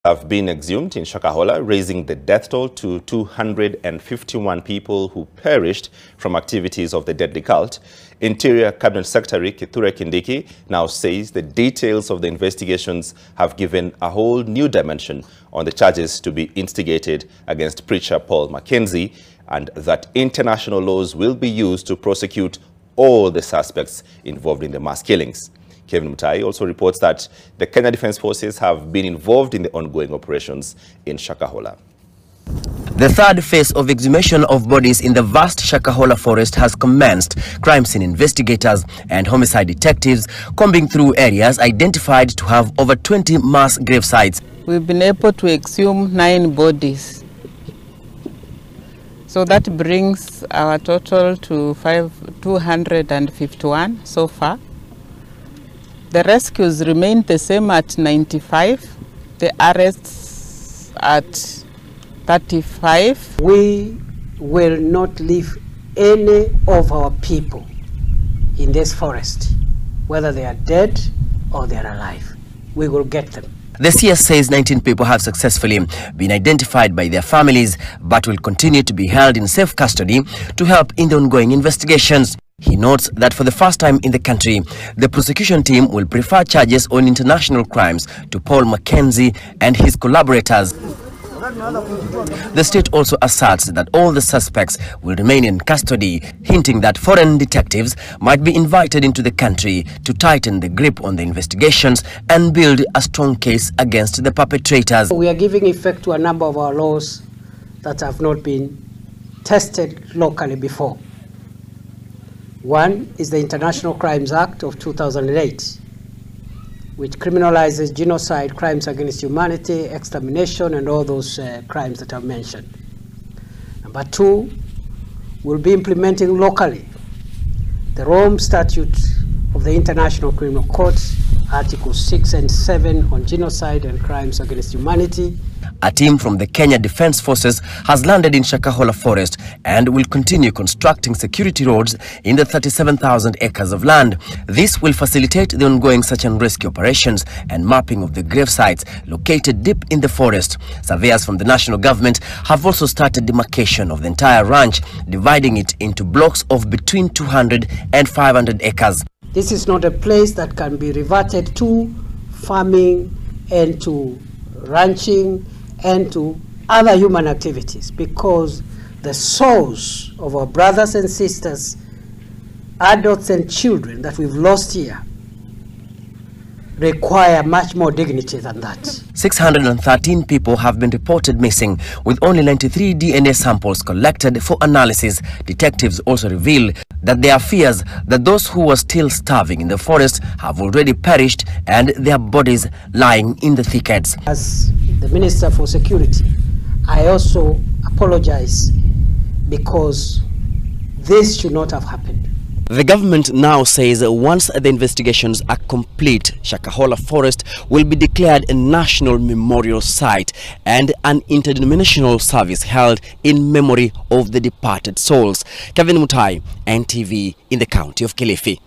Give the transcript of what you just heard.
Have been exhumed in Shakahola, raising the death toll to 251 people who perished from activities of the deadly cult. Interior Cabinet Secretary Kindiki now says the details of the investigations have given a whole new dimension on the charges to be instigated against preacher Paul Mackenzie, and that international laws will be used to prosecute all the suspects involved in the mass killings. Kevin Mutai also reports that the Kenya Defence Forces have been involved in the ongoing operations in Shakahola. The third phase of exhumation of bodies in the vast Shakahola forest has commenced. Crime scene investigators and homicide detectives combing through areas identified to have over 20 mass grave sites. We've been able to exhume 9 bodies. So that brings our total to 251 so far. The rescues remain the same at 95, the arrests at 35. We will not leave any of our people in this forest, whether they are dead or they are alive. We will get them. The CS says 19 people have successfully been identified by their families, but will continue to be held in safe custody to help in the ongoing investigations. He notes that for the first time in the country, the prosecution team will prefer charges on international crimes to Paul Mackenzie and his collaborators. The state also asserts that all the suspects will remain in custody, hinting that foreign detectives might be invited into the country to tighten the grip on the investigations and build a strong case against the perpetrators. We are giving effect to a number of our laws that have not been tested locally before. One is the International Crimes Act of 2008, which criminalizes genocide, crimes against humanity, extermination, and all those crimes that I've mentioned. Number 2, we'll be implementing locally the Rome Statute of the International Criminal Court, Articles 6 and 7 on genocide and crimes against humanity. A team from the Kenya Defence Forces has landed in Shakahola Forest and will continue constructing security roads in the 37,000 acres of land. This will facilitate the ongoing search and rescue operations and mapping of the grave sites located deep in the forest. Surveyors from the national government have also started demarcation of the entire ranch, dividing it into blocks of between 200 and 500 acres. This is not a place that can be reverted to farming and to ranching and to other human activities, because the souls of our brothers and sisters, adults and children that we've lost here require much more dignity than that. 613 people have been reported missing, with only 93 DNA samples collected for analysis. Detectives also reveal that there are fears that those who were still starving in the forest have already perished and their bodies lying in the thickets. As the Minister for Security, I also apologize because this should not have happened. The government now says once the investigations are complete, Shakahola Forest will be declared a national memorial site and an interdenominational service held in memory of the departed souls. Kevin Mutai, NTV, in the county of Kilifi.